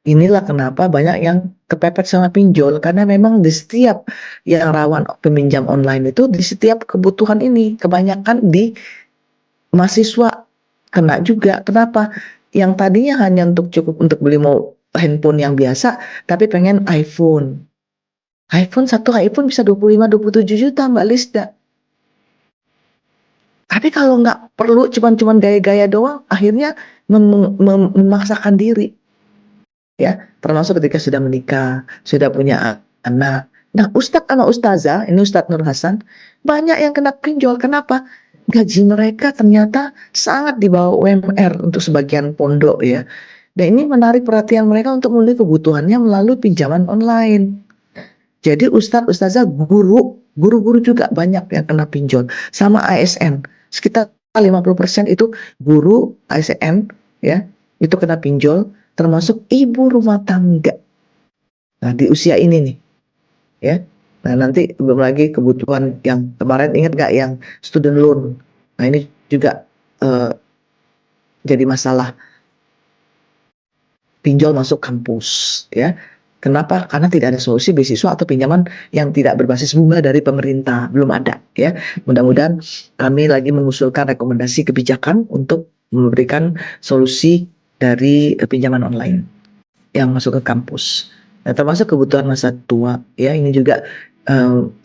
Inilah kenapa banyak yang kepepet sama pinjol, karena memang di setiap yang rawan peminjam online itu, di setiap kebutuhan ini, kebanyakan di mahasiswa kena juga. Kenapa? Yang tadinya hanya cukup untuk beli mau handphone yang biasa, tapi pengen iPhone. Satu iPhone bisa 25-27 juta, Mbak Lisda. Tapi kalau nggak perlu, cuman gaya-gaya doang, akhirnya memaksakan diri, ya. Termasuk ketika sudah menikah, sudah punya anak. Nah, ustadz sama ustazah, ini Ustadz Nur Hasan, banyak yang kena pinjol. Kenapa? Gaji mereka ternyata sangat di bawah UMR untuk sebagian pondok, ya. Dan ini menarik perhatian mereka untuk membeli kebutuhannya melalui pinjaman online. Jadi ustadz, ustazah, guru-guru juga banyak yang kena pinjol. Sama ASN, sekitar 50% itu guru ASN, ya, itu kena pinjol, termasuk ibu rumah tangga. Nah, di usia ini nih, ya. Nah, nanti belum lagi kebutuhan yang kemarin, ingat gak yang student loan. Nah, ini juga uh, jadi masalah, pinjol masuk kampus, ya. Kenapa? Karena tidak ada solusi beasiswa atau pinjaman yang tidak berbasis bunga dari pemerintah, belum ada, ya. Mudah-mudahan kami lagi mengusulkan rekomendasi kebijakan untuk memberikan solusi dari pinjaman online yang masuk ke kampus. Nah, termasuk kebutuhan masa tua, ya, ini juga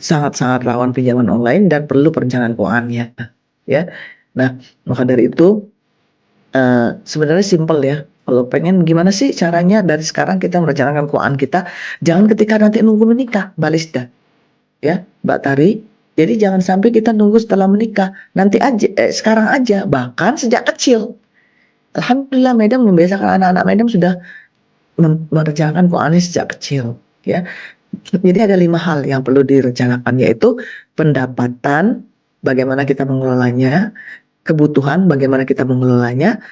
sangat-sangat rawan pinjaman online dan perlu perencanaan keuangannya, ya. Nah, maka dari itu sebenarnya simpel, ya. Kalau pengen gimana sih caranya dari sekarang kita merencanakan keuangan kita, jangan ketika nanti nunggu menikah, Mbak Lisda, ya, Mbak Tari. Jadi jangan sampai kita nunggu setelah menikah, nanti aja, sekarang aja, bahkan sejak kecil. Alhamdulillah, Madam membiasakan anak-anak Madam sudah merencanakan keuangannya sejak kecil, ya. Jadi ada 5 hal yang perlu direncanakan, yaitu pendapatan, bagaimana kita mengelolanya, kebutuhan, bagaimana kita mengelolanya,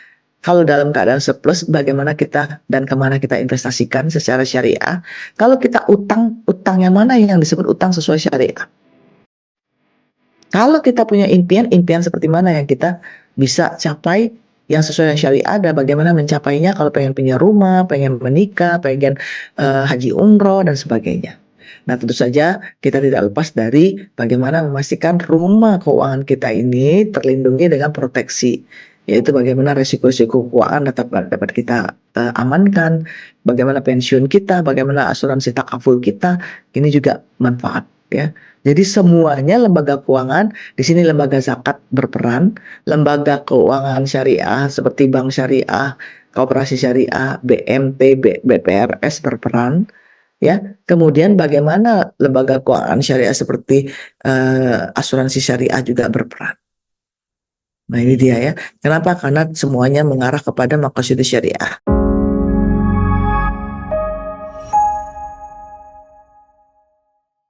kalau dalam keadaan surplus, bagaimana kita dan kemana kita investasikan secara syariah. Kalau kita utang, utang yang mana yang disebut utang sesuai syariah. Kalau kita punya impian, impian seperti mana yang kita bisa capai yang sesuai dengan syariah, dan bagaimana mencapainya. Kalau pengen punya rumah, pengen menikah, pengen haji umroh, dan sebagainya. Nah, tentu saja kita tidak lepas dari bagaimana memastikan rumah keuangan kita ini terlindungi dengan proteksi, yaitu bagaimana resiko-resiko keuangan dapat kita amankan, bagaimana pensiun kita, bagaimana asuransi takaful kita, ini juga manfaat, ya. Jadi semuanya lembaga keuangan, di sini lembaga zakat berperan, lembaga keuangan syariah seperti bank syariah, koperasi syariah, BMT, BPRS berperan, ya. Kemudian bagaimana lembaga keuangan syariah seperti asuransi syariah juga berperan. Nah, ini dia, ya. Kenapa? Karena semuanya mengarah kepada maqasid syariah.